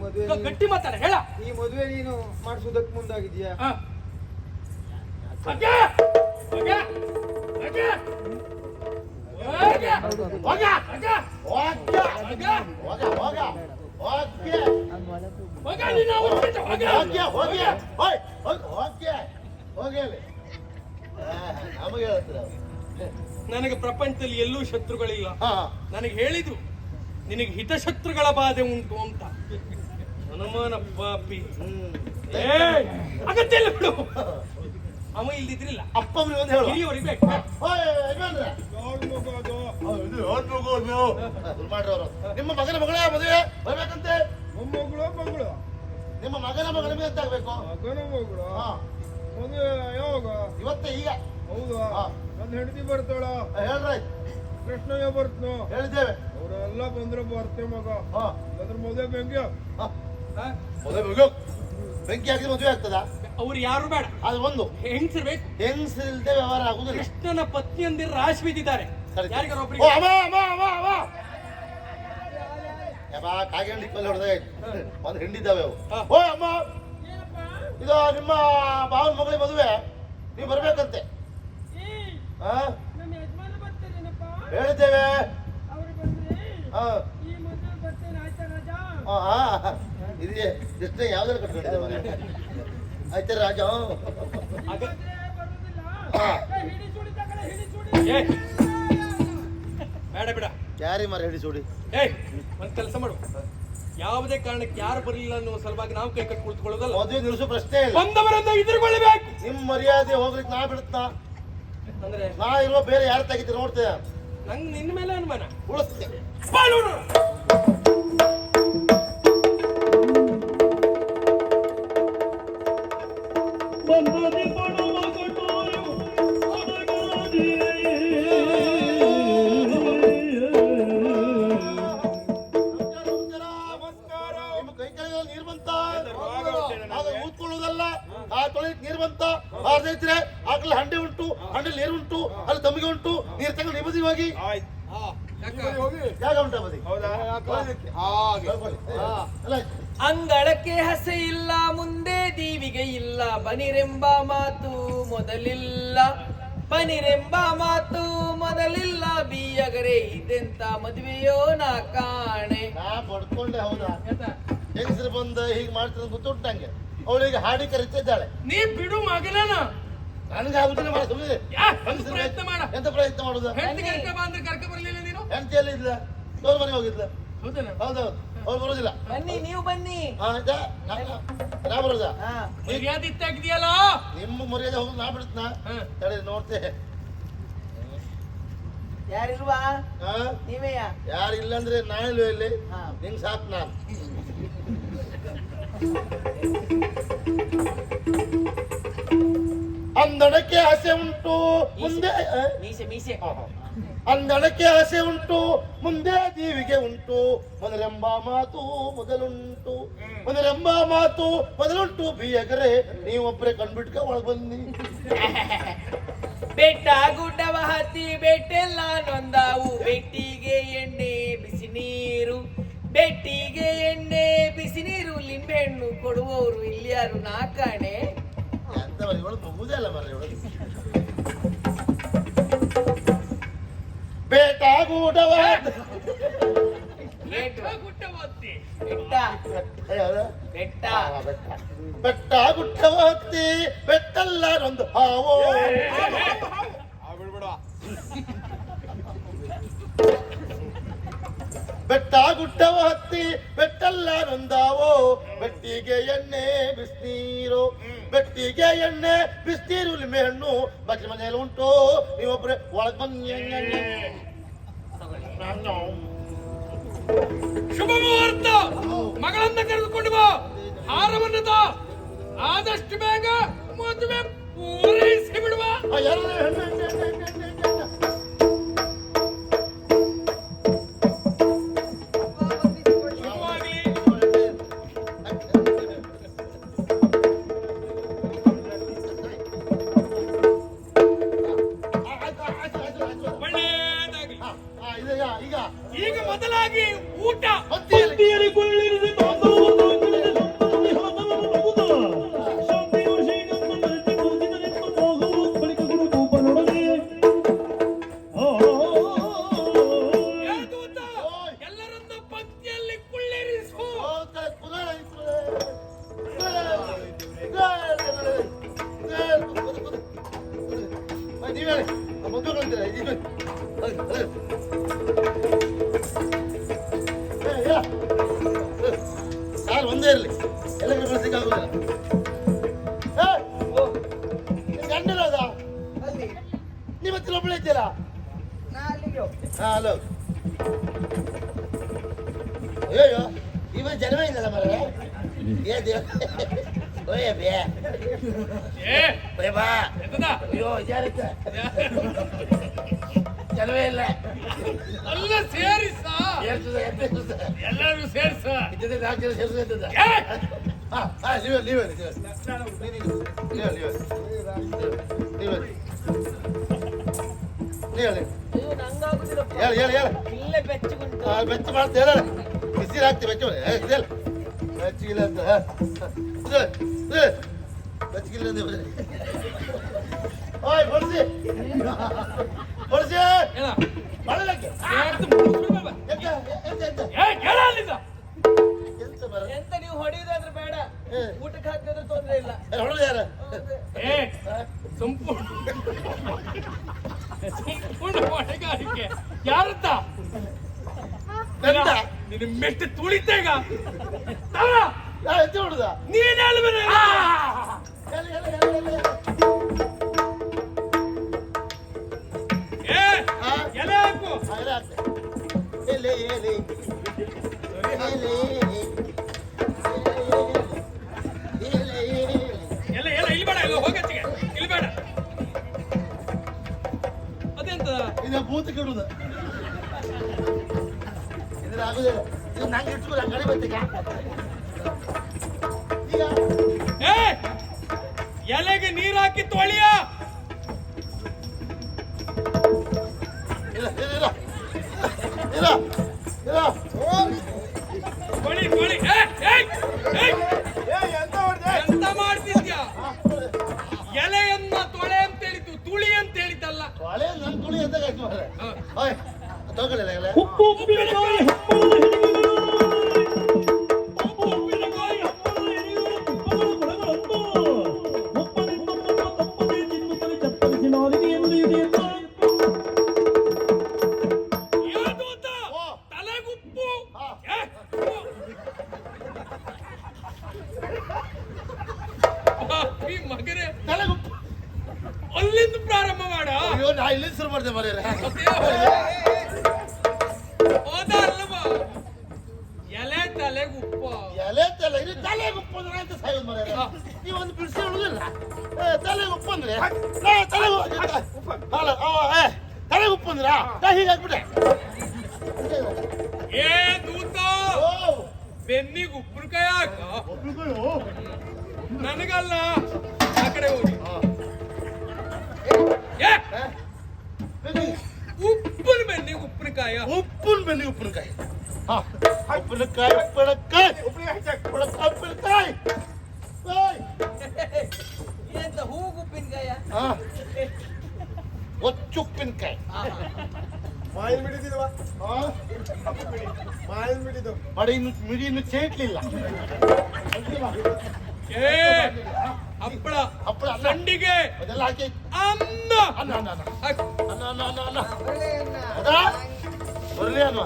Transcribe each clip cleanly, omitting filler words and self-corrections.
ಮದುವೆ ಗಟ್ಟಿ ಮಾತಾಡ ಹೇಳ. ಈ ಮದುವೆ ನೀನು ಮಾಡಿಸುವುದಕ್ಕೆ ಮುಂದಾಗಿದ್ಯಾ? ನನಗೆ ಪ್ರಪಂಚದಲ್ಲಿ ಎಲ್ಲೂ ಶತ್ರುಗಳಿಲ್ಲ. ನನಗೆ ಹೇಳಿದ್ರು ನಿನಗೆ ಹಿತಶತ್ರುಗಳ ಬಾಧೆ ಉಂಟು ಅಂತ. ಹನುಮಾನ ಪಾಪಿ ಅಗತ್ಯ ಇಲ್ಲ ಬಿಡು. ಅವ ಇಲ್ದಿದ್ರಿಲ್ಲ ಅಪ್ಪ ಹಿರಿಯವರಿಗೆ ಬೇಕು. ನಿಮ್ಮ ಮಗನ ಮಗಳ ಮದುವೆ ಬರ್ಬೇಕಂತೆ. ಮಗಳು ನಿಮ್ಮ ಮಗನ ಮಗಳ ಮದುವೆ ಅಂತ ಆಗ್ಬೇಕು. ಮಗನ ಮಗಳು ಮದುವೆ ಯಾವಾಗ? ಇವತ್ತೇ ಈಗ. ಹೌದಾ? ನನ್ನ ಹೆಂಡತಿ ಬರ್ತಾಳ? ಹೇಳ್ರಿ. ಕೃಷ್ಣಯ್ಯ ಬರ್ತನೋ? ಹೇಳಿದ್ದೇವೆ. ಅವರೆಲ್ಲ ಬಂದ್ರೆ ಬರ್ತೇವೆ ಮಗ. ಅದ್ರ ಮದುವೆ ಬೆಂಕಿ ಮದುವೆ ಬೆಂಕಿ ಹಾಕಿದ್ರೆ ಮದುವೆ ಆಗ್ತದ? ಅವ್ರು ಯಾರು ಬೇಡ, ಅದು ಒಂದು ಹೆಂಗಸಿರ್ಬೇಕು. ಹೆಂಗಸಿಲ್ದೆ ವ್ಯವಹಾರ ಆಗುದಿಲ್ಲ. ಕೃಷ್ಣನ ಪತ್ನಿಯಂದಿರು ರಾಶಿ ಬಿದ್ದಿದ್ದಾರೆ. ಕಾಗೆ ಹಂಡಿ ಕಲ್ಲು ಹೊಡೆದ ಒಂದು ಹಿಂಡಿದ್ದಾವೆ ಅವು. ಓ ಅಮ್ಮ, ಇದು ನಿಮ್ಮ ಭಾವನ ಮಗಳಿಗೆ ಮದುವೆ, ನೀವು ಬರ್ಬೇಕಂತೆ. ಹೇಳಿದ್ದೇವೆ. ಇದೆಯೇ ಕೃಷ್ಣ ಯಾವ್ದಾರು ಕಟ್ಕೊಂಡಿದ್ದೆ ಆಯ್ತಾ ರಾಜ? ಬೇಡ ಬೇಡ, ಯಾರಿ ಮರ ಹೇಳಿ ಸೋಡಿ. ಒಂದ್ ಕೆಲಸ ಮಾಡು, ಯಾವುದೇ ಕಾರಣಕ್ಕೆ ಯಾರು ಬರಲಿಲ್ಲ ಅನ್ನೋ ಸಲುವಾಗಿ ನಾವು ಕೈ ಕಟ್ಟಿ ಕುಳಿತುಕೊಳ್ಳೋದಲ್ಲ. ಮದುವೆ ನಿಲ್ಲಿಸೋ ಪ್ರಶ್ನೆ ಇಲ್ಲ. ಬಂದವರನ್ನ ಎದುರುಗೊಳ್ಳಬೇಕು. ನಿಮ್ ಮರ್ಯಾದೆ ಹೋಗ್ಲಿಕ್ಕೆ ನಾ ಬಿಡುತ್ತಾ? ಅಂದ್ರೆ ನಾ ಇರುವ ಬೇರೆ ಯಾರು ತೆಗಿತೀರಿ ನೋಡ್ತೇವೆ. ನಂಗೆ ನಿನ್ನ ಮೇಲೆ ಅನುಮಾನ. ಉಳಿಸ್ತೇನೆ. ನೀರು ಬಂತ ರೈತರೆ ಆಗ್ಲೇ ಹಂಡೆ ಉಂಟು, ಹಂಡೆಲಿ ನೀರು ಉಂಟು, ಅಲ್ಲಿ ತಮ್ಮಿಗೆ ಉಂಟು, ನೀರು ತಗೊಂಡು ನಿಬದಿ ಹೋಗಿ ಜಾಗ ಉಂಟ ಬದಿ. ಅಂಗಳಕ್ಕೆ ಹಸೆ ಇಲ್ಲ, ಮುಂದೆ ದೀವಿಗೆ ಇಲ್ಲ, ಬನಿರೆಂಬ ಮಾತು ಮೊದಲಿಲ್ಲ, ಬನಿರೆಂಬ ಮಾತು ಮೊದಲಿಲ್ಲ, ಬಿಯಗರೆ ಇದೆಂತ ಮದುವೆಯೋ ನಾ ಕಾಣೆ. ನಾ ಬಡ್ಕೊಂಡೆ. ಹೌದಾ? ಹೆಂಗಸರು ಬಂದ ಹೀಗೆ ಮಾಡ್ತಿರೋದು ಗೊತ್ತುಂಟಂಗೆ. ಅವಳಿಗೆ ಹಾಡಿ ಕರಿತಿದ್ದಾಳೆ. ನೀ ಬಿಡು ಮಗನ, ನನಗೆ ಆಗುದಿಲ್ಲ. ಪ್ರಯತ್ನ ಮಾಡ. ಎಂತ ಪ್ರಯತ್ನ ಮಾಡುದ? ಹೆಂಡತಿ ಕರ್ಕ ಬರ್ಲಿಲ್ಲ ನೀನು? ಹೆಂಡತಿ ಎಲ್ಲಿ ಇದ್ಲ? ತೋರ್ ಮನೆಗೆ ಹೋಗಿದ್ಲ. ಹೌದೌದು, ಅವ್ರು ಬರೋದಿಲ್ಲ. ಬನ್ನಿ, ನೀವು ಬನ್ನಿ. ನಾ ಬರೋದ? ಮರ್ಯಾದೆ ಇತ್ತಾಗಿದೆಯಲ್ಲ. ನಿಮ್ಮ ಮರ್ಯಾದೆ ಹೋಗಿ ನಾ ಬಿಡುತ್ತನ ತಡೆ ನೋಡ್ತೆ. ಯಾರಿಲ್ವಾ? ನೀವೇ? ಯಾರಿಲ್ಲ ಅಂದ್ರೆ ನಾನಿಲ್ವ ಇಲ್ಲಿ? ನಿಂಗ್ ಸಾಕು ನಾನು. ಅಂದಡಕ್ಕೆ ಆಸೆ ಉಂಟು ಮುಂದೆ ಮೀಸೆ ಅಂದಡಕ್ಕೆ ಆಸೆ ಉಂಟು ಮುಂದೆ ದೀವಿಗೆ ಉಂಟು, ಮೊದಲೆಂಬ ಮಾತು ಮೊದಲುಂಟು, ಮೊದಲೆಂಬ ಮಾತು ಮೊದಲುಂಟು, ಬಿಯಗರೆ ನೀವೊಬ್ಬರೇ ಕಂಡ್ಬಿಟ್ಕ ಒಳಗ್ ಬನ್ನಿ. ಬೆಟ್ಟ ಗುಡ್ಡವ ಹತ್ತಿ ಬೆಟ್ಟೆಲ್ಲ ನೊಂದಾವು, ಬೆಟ್ಟಿಗೆ ಎಣ್ಣೆ ಬಿಸಿ ನೀರು, ಬೆಟ್ಟಿಗೆ ಎಣ್ಣೆ ಬಿಸಿ ನೀರು, ಲಿಂಬೆಹಣ್ಣು ಕೊಡುವವರು ಇಲ್ಯಾರು ನಾ ಕಾಣೆ. ಎಂತವರಿ ಇವಳು ಮುಗುದೇ ಅಲ್ಲ ಮರ ಇವಳು. ಬೇಟಗೂಡವ ಬೆಟ್ಟ ಗುಡ್ಡವ ಹತ್ತಿ ಬೆಟ್ಟಲ್ಲ ಒಂದು ಹಾವೋ, ಬೆಟ್ಟ ಗುಡ್ಡವ ಹತ್ತಿ ಬೆಟ್ಟಲ್ಲ ನೊಂದಾವೋ, ಬೆಟ್ಟಿಗೆ ಎಣ್ಣೆ ಬಿಸ್ನೀರು, ಬೆಟ್ಟಿಗೆ ಎಣ್ಣೆ ಬಿಸ್ನೀರು, ಲಿಂಬೆಹಣ್ಣು ಬಾಕಿ ಮನೆಯಲ್ಲಿ ಉಂಟು, ನೀವೊಬ್ರೆ ಒಳಗ್ ಬನ್ನಿ. ಶುಭ ಮುಹೂರ್ತ. ಮಗಳನ್ನ ಕರೆದುಕೊಂಡು ಬಾ, ಹಾರವನ್ನು ತಾ, ಆದಷ್ಟು ಬೇಗ ಮದುವೆ ಪೂರೈಸಿ ಬಿಡುವ. ಈಗ ಮೊದಲಾಗಿ ಊಟ. ಹತ್ತಿಯಲ್ಲಿ ಎಲ್ಲ ಕಡೆ ಬಳಸಲಿಕ್ಕೆ ಆಗುದಿಲ್ಲ. ಗಂಡನದ ಅಲ್ಲಿ ನಿಮ್ಮ ಹತ್ರ ಒಬ್ಬಳು ಇದ್ದೀರಾ? ನಾ ಅಲ್ಲಿಗೆ ಹೋಗ್ತೇನೆ. ಹಾ ಹಲೋ. ಅಯ್ಯೋ ಇವ ಜನವೇ ಇಲ್ಲಲ್ಲ ಮರ. ಏ ದೇವ ಓಯ್ ಬೇ ಏ ಬೇ ಬಾ. ಎಂತದ? ಅಯ್ಯೋ ಜಾರತ್ತೆ ಜನವೇ ಇಲ್ಲ. ಅಲ್ಲ ಸೇರಿಸ, ಹೇಳ್ತದೆ ಎಲ್ಲರೂ ಸೇರಿಸ. ಇದ್ದದೆ 4 ಜನ ಸೇರಿಸ್ತದ. ಏ ನೀವೇ ಅಯ್ಯೋ, ನಂಗಾಗುದಿಲ್ಲಪ್ಪ. ಹೇಳಿ ಇಲ್ಲೇ ಬೆಚ್ಚಗುಂಟು. ಬೆಚ್ಚ ಮಾಡ್ತಾ ಹೇಳ ಬಿಸಿ ಹಾಕ್ತಿ ಬೆಚ್ಚ ಬೆಚ್ಚಗಿಲ್ಲ ಅಂತ ಬೆಚ್ಚಗಿಲ್ಲ ಓಯ್ ಬಡ್ಸಿ ಬಡ್ಸಿ ಹೇಳ. ಮಾಡಲಕ್ಕೆ ಸೇರ್ತು ಮುಗಿಸ್ಬಿಡು ಬಾಬಾ. ಏ ಕೇಳ ಅಲ್ಲಿಂದ. ಎಂತ ಬರ ಎಂತ ನೀವು ಹೊಡೆಯುದಾದ್ರೆ ಬೇಡ, ಊಟಕ್ಕೆ ಹಾಕಿದ್ರೆ ತೊಂದ್ರೆ ಇಲ್ಲ. ಹೊಡೆದ ಯಾರ ಏ ಸಂಪೂರ್ಣ ಹೊಣೆಗಾರಿಕೆ ಯಾರತ್ತ? ಎಂತ ನಿನ್ನ ಮೆಟ್ಟು ತುಳಿತೇಗ ಎಂತ ಹೊಡೆದ ನೀನ್ ಹೇಳ್ಬೇಡ. ಏ ಎಲೆ ಹಾಕು. ಎಲ್ಲ ಎಲ್ಲ ಇಲ್ಲಿ ಬೇಡ, ಇಲ್ಲ ಹೋಗಚ್ಚಿಗೆ ಇಲ್ಲಿ ಬೇಡ. ಅದೆಂತ? ಇದು ಭೂತ ಕೆಡುದ ಇದ್ರ ಆಗುದಿಲ್ಲ. ಇದು ನಂಗೆ ಇಟ್ಕೊ ನಂಗೆ ಕಡೆ ಬರ್ತೀಗ ಈಗ ಏ ಎಲೆಗೆ ನೀರ್ ಹಾಕಿ ತೊಳಿಯ. ಇಲ್ಲ ಇಲ್ಲ ಇಲ್ಲ ಇಲ್ಲ ತೊಳಿ ತೊಳಿ. ಏ ಏಯ್ ಏಯ್ ಎಂತ ಹೊಡ್ದೆ? ಎಂತ ಮಾಡ್ತಿದ್ಯಾ? ಎಲೆಯನ್ನ ತೊಳೆ ಅಂತ ಹೇಳಿದ್ದು, ತುಳಿ ಅಂತ ಹೇಳಿದ್ದಲ್ಲ. ಹೊಳೆ ನನ್ ತುಳಿ ಅಂತ ಆಯ್ತು ಮಾರ್ರೆ. ಹ. ಓಯ್ ತಗೊಳ್ಳಿಲ್ಲ ಎಲ್ಲ ಉಪ್ಪಿನಕಾಯಿ ಯಾವ್ದು ಅಂತ? ತಲೆಗುಪ್ಪು. ಏ, ಈ ಮಗನೇ ತಲೆಗುಪ್ಪು. ಅಲ್ಲಿಂದ ಪ್ರಾರಂಭ ಮಾಡ. ಅಯ್ಯೋ ನಾ ಇಲ್ಲಿ ಶುರು ಮಾಡಿದೆ ಮರ್ಯಾರೆ. ಹೋದ ಅಲ್ಲವಾ ಎಲೆ ತಲೆಗುಪ್ಪ. ಎಲೆ ತಲೆ ಇದು ತಲೆಗುಪ್ಪು ಅಂದ್ರೆ ಅಂತ ಸಾಯೋದು ಮರ್ಯಾರೆ. ನೀವು ಒಂದು ಬಿಡಿಸಿ ಉಳಿದಿಲ್ಲ ತಲೆಗುಪ್ಪು ಅಂದ್ರೆ ತಲೆಗುಪ್ಪು ಅಂದ್ರ ಹೀಗೆ ಹಾಕ್ಬಿಟ್ಟೆ. ಏ ದೂತ, ಓ ಬೆನ್ನಿಗೆ ಉಪ್ಪಿನಕಾಯಿ ಹಾಕ. ನನಗಲ್ಲ, ಆ ಕಡೆ ಹೋಗಿ. ಏ ಉಪ್ಪಿನ ಬೆನ್ನಿಗೆ ಉಪ್ಪಿನಕಾಯ. ಉಪ್ಪಿನ ಬೆನ್ನಿಗೆ ಉಪ್ಪಿನಕಾಯಿ. ಉಪ್ಪಿನಕಾಯಿ ಉಪ್ಪಿನಕಾಯಿ ಉಪ್ಪಿನಕಾಯಿ. ಎಂತ ಹೂವು ಉಪ್ಪಿನಕಾಯ? ಒಚ್ಚುಪ್ಪಿನಕಾಯಿ. ಮಾಯಿಲ್ ಬಿಡಿದಿಲ್ವಾ? ಮಾಯಿಲ್ ಬಿಡಿದು ಮಾಡಿ ಇನ್ನು ಮಿಡಿ ಇನ್ನು ಚೇಟ್ಲಿಲ್ಲ. ಏ ಹಪ್ಪಳ ಹಪ್ಪಳ ಅನ್ನ. ಸಂಡಿಗೆ ಅದೆಲ್ಲ ಹಾಕಿ ಅನ್ನ ಅನ್ನ ಅನ್ನ ಅನ್ನ ಹಾಕು. ಅನ್ನ ಅನ್ನ ಅನ್ನ ಅನ್ನ ಒಳ್ಳೆಯನ್ನ. ಅದಾ ಬರ್ಲಿ ಅನ್ನ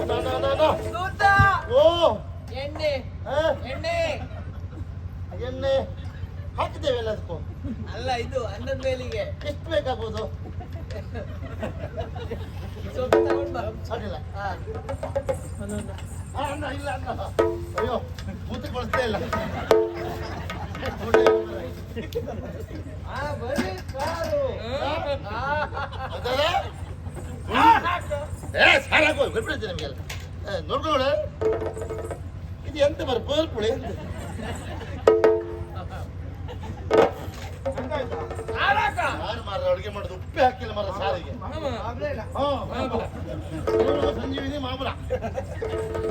ಅನ್ನ ಅನ್ನ ಅನ್ನ ಅನ್ನ. ದೂತ, ಓ ಎಣ್ಣೆ ಎಣ್ಣೆ ಎಣ್ಣೆ ಹಾಕಿದ್ದೇವೆ ಎಲ್ಲದಕ್ಕೂ. ಅಲ್ಲ, ಇದು ಅನ್ನದ ಮೇಲಿಗೆ ಎಷ್ಟು ಬೇಕಾಗ್ಬೋದು? ಸ್ವಲ್ಪ ತಗೊಂಡ್ ಬಾ. ಅಡ್ಡಿಲ್ಲ. ಹಾ. ಅನ್ನ ಇಲ್ಲ ಅನ್ನ. ಅಯ್ಯೋ ಮೂತಿಗೆ ಬಳಸ್ತೇ ಇಲ್ಲ. ಬರೀ ಕಾರು. ಅದಲ್ಲ? ಸಾಕು ಬಿಟ್ಬಿಡ್ತೀನಿ ನಿಮಗೆಲ್ಲ. ನೋಡ್ಕೊಳ್ಳ ಇದು ಎಂತ ಬರ ಪುಳಿ ನಾನು ಮಾರ ಅಡುಗೆ ಮಾಡೋದು ಉಪ್ಪೆ ಹಾಕಿಲ್ಲ ಮರ ಸಾರಿಗೆ. ಸಂಜೀವಿನಿ ಮಾಮೂಲ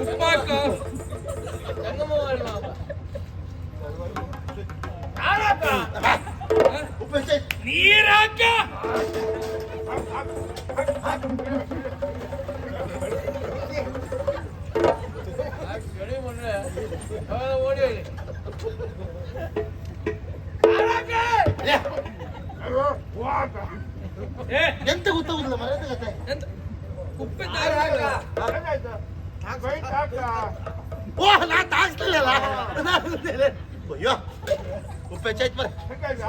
ಉಪ್ಪು ಹಾಕ. ಜಂಗಮ ಮಾಡು ಮಾಮ. ಉಪ್ಪು ಹೆಚ್ಚೆ ನೀರ್ ಹಾಕ. ಕಡಿಮೆ ಮಾಡ್ರೆ ಓಡಿ ಹೋಗಿ. ಏ ಎಂತ ಗೊತ್ತಾಗುದಿಲ್ಲ ಮರ ಎಂತ ಕತೆ. ಎಂತ ಉಪ್ಪೆ ಹಾಕ. ಬೆಂಟ್ ಹಾಕ. ಓ ನಾ ತಾಗಿಸ್ಲಿಲ್ಲ ಅಯ್ಯೋ ಉಪ್ಪು ಹೆಚ್ಚಾಯ್ತು ಬರ ಬೇಕಾಯ್ತಾ?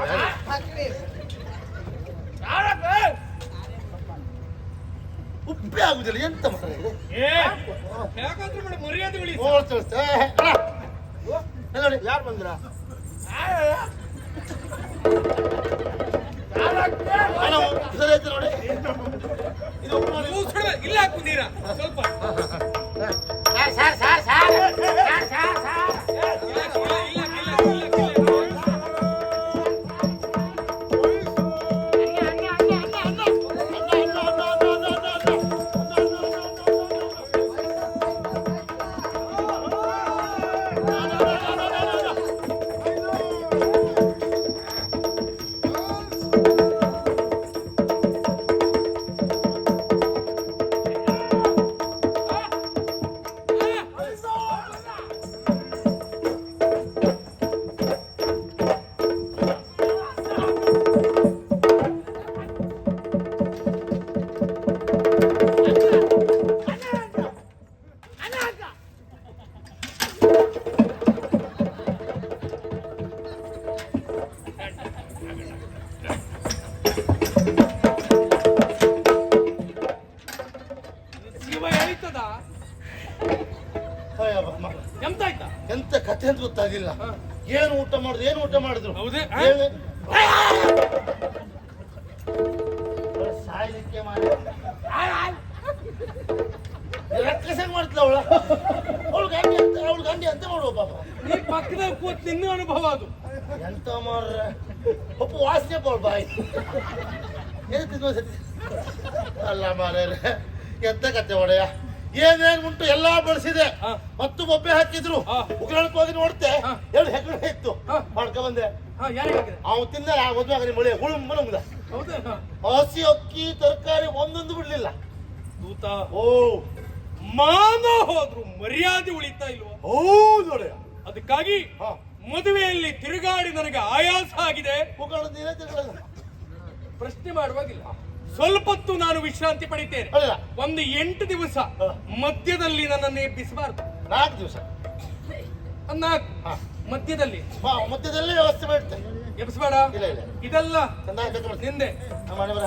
ಉಪ್ಪೇ ಆಗುದಿಲ್ಲ ಎಂತ ಮಾಡ್ರೆ ಇದು? ಹೇಗಾದ್ರೂ ಮಾಡಿ ಮರ್ಯಾದೆ ಉಳಿಸಿ. ನೋಡಿ ಯಾರು ಬಂದ್ರ? ಸರಿ ಆಯ್ತು ನೋಡಿ ಇದು ಉಪ್ಪು ನೋಡಿ. ಕೂಸ್ಬಿಡು, ಇಲ್ಲ ಹಾಕು ನೀರ ಸ್ವಲ್ಪ. ಶಿವ ಹೇಳ್ತದ ಎಂತ ಆಯ್ತಾ? ಎಂತ ಕಥೆ ಅಂತ ಗೊತ್ತಾಗಿಲ್ಲ. ಏನು ಊಟ ಮಾಡಿದ್ರು ಹೌದೇ? ಸಾಯ್ಲಿಕ್ಕೆ ಮಾಡಿ ರಕ್ಷಣೆ ಮಾಡ್ತಿಲ್ಲ ಅವಳ ಗಂಡಿ ಅಂತ ಮಾಡುವ ಪಾಪ. ನೀ ಪಕ್ಕದಾಗ ಕೂತ್ ನಿನ್ನ ಅನುಭವ ಅದು. ಎಂತ ಮಾಡ್ರೆ ಒಬ್ಬ ವಾಸನೆ ಬೋಳ್ ಬಾಯಿ ಅಲ್ಲ ಮಾರ್ರೆ ಎಂತ ಕತೆ ಒಡೆಯ. ಏನೇನ್ ಉಂಟು ಎಲ್ಲಾ ಬಳಸಿದೆ. ಹಾ. ಮತ್ತು ಬೊಬ್ಬೆ ಹಾಕಿದ್ರು. ಹಾ. ಉಗ್ರಾಣಕ್ಕೆ ಹೋಗಿ ನೋಡ್ತೆ ಹಾ. ಎರಡು ಹೆಗ್ಗಡೆ ಇತ್ತು. ಹಾ. ಮಾಡ್ಕ ಬಂದೆ. ಯಾರಿಗೆ ಹಾಕಿದೆ? ಅವನು ತಿಂದ ಮದುವೆ ಆಗಲಿ ಮಳೆ ಹುಳುಂಬ ಹೌದಾ? ಹಸಿ ಅಕ್ಕಿ ತರಕಾರಿ ಒಂದೊಂದು ಬಿಡ್ಲಿಲ್ಲ. ದೂತ ಓ ಮಾನ ಹೋದ್ರು ಮರ್ಯಾದೆ ಉಳಿತಾ ಇಲ್ವೋ? ಹೌದು ಒಡೆಯ. ಅದಕ್ಕಾಗಿ ಹಾ. ಮದುವೆಯಲ್ಲಿ ತಿರುಗಾಡಿ ನನಗೆ ಆಯಾಸ ಆಗಿದೆ. ಉಗ್ರಾಣ ನೀನೇ ತಿರ್ಗಲ್ಲ. ಪ್ರಶ್ನೆ ಮಾಡುವಾಗಿಲ್ಲ. ಸ್ವಲ್ಪ ಹೊತ್ತು ನಾನು ವಿಶ್ರಾಂತಿ ಪಡಿತೇನೆ. ಅಲ್ಲ ಒಂದು 8 ದಿವಸ ಹಾ. ಮಧ್ಯದಲ್ಲಿ ನನ್ನನ್ನು ಎಬ್ಬಿಸಬಾರ್ದು. 4 ದಿವಸ ನಾಲ್ಕು ಹಾ. ಮಧ್ಯದಲ್ಲಿ ಮಧ್ಯದಲ್ಲೇ ವ್ಯವಸ್ಥೆ ಮಾಡ್ತೆ. ಎಬ್ಬಿಸಬೇಡ. ಇಲ್ಲ ಇಲ್ಲ ಇದೆಲ್ಲ ಚಂದ ಮಾಡ್ತೀನಿ. ನಿಂದೆ. ನಮ್ಮ ಮನೆಯವರ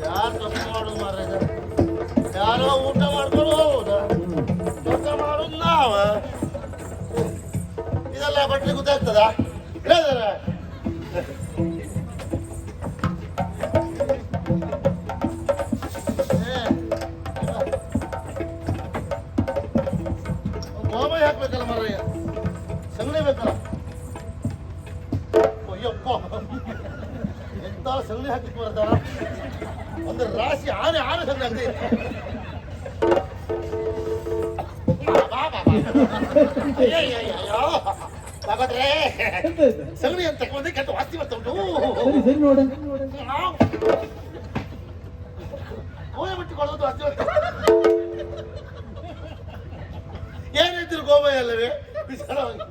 ಯಾರು ಕೆಲಸ ಮಾಡೋದು ಮಾರ್ರೆ ಇದು? ಯಾರೋ ಊಟ ಮಾಡ್ಕೊಂಡು ಹೋಗುದ ಕೆಲಸ ಮಾಡೋದು ನಾವ. ಇದೆಲ್ಲ ಬಟ್ಟೆ ಗೊತ್ತಾಗ್ತದ? ಹೇಳಿದಾರ ಗೋಮಯ ಹಾಕ್ಬೇಕಲ್ಲ ಮಾರಯ್ಯ, ಸಗಣಿ ಬೇಕಲ್ಲ. ಅಯ್ಯಪ್ಪ ಎಂತ ಸಗಣಿ ಹಾಕಿ ಬರ್ತಾರ. ಒಂದು ರಾಶಿ ಆನೆ ಸಗಣಿ ಹಾಕ್ತಾ ಇತ್ತು. ಬಾಬಾದ್ರೆ ಸಗಣಿ ಅಂತ ತಗೊಂಡೆ ಕೆಟ್ಟ ವಾಸ್ತಿ ಬರ್ತಾ ಉಂಟು. ಗೋಯ ಬಿಟ್ಟುಕೊಳ್ಳೋದು ವಾಸ್ತಿ ಬರ್ತಾ. ಏನಿದ್ರು ಗೋಮಯ ಅಲ್ಲವೇ ಬಿಸಾಡವಾಗಿ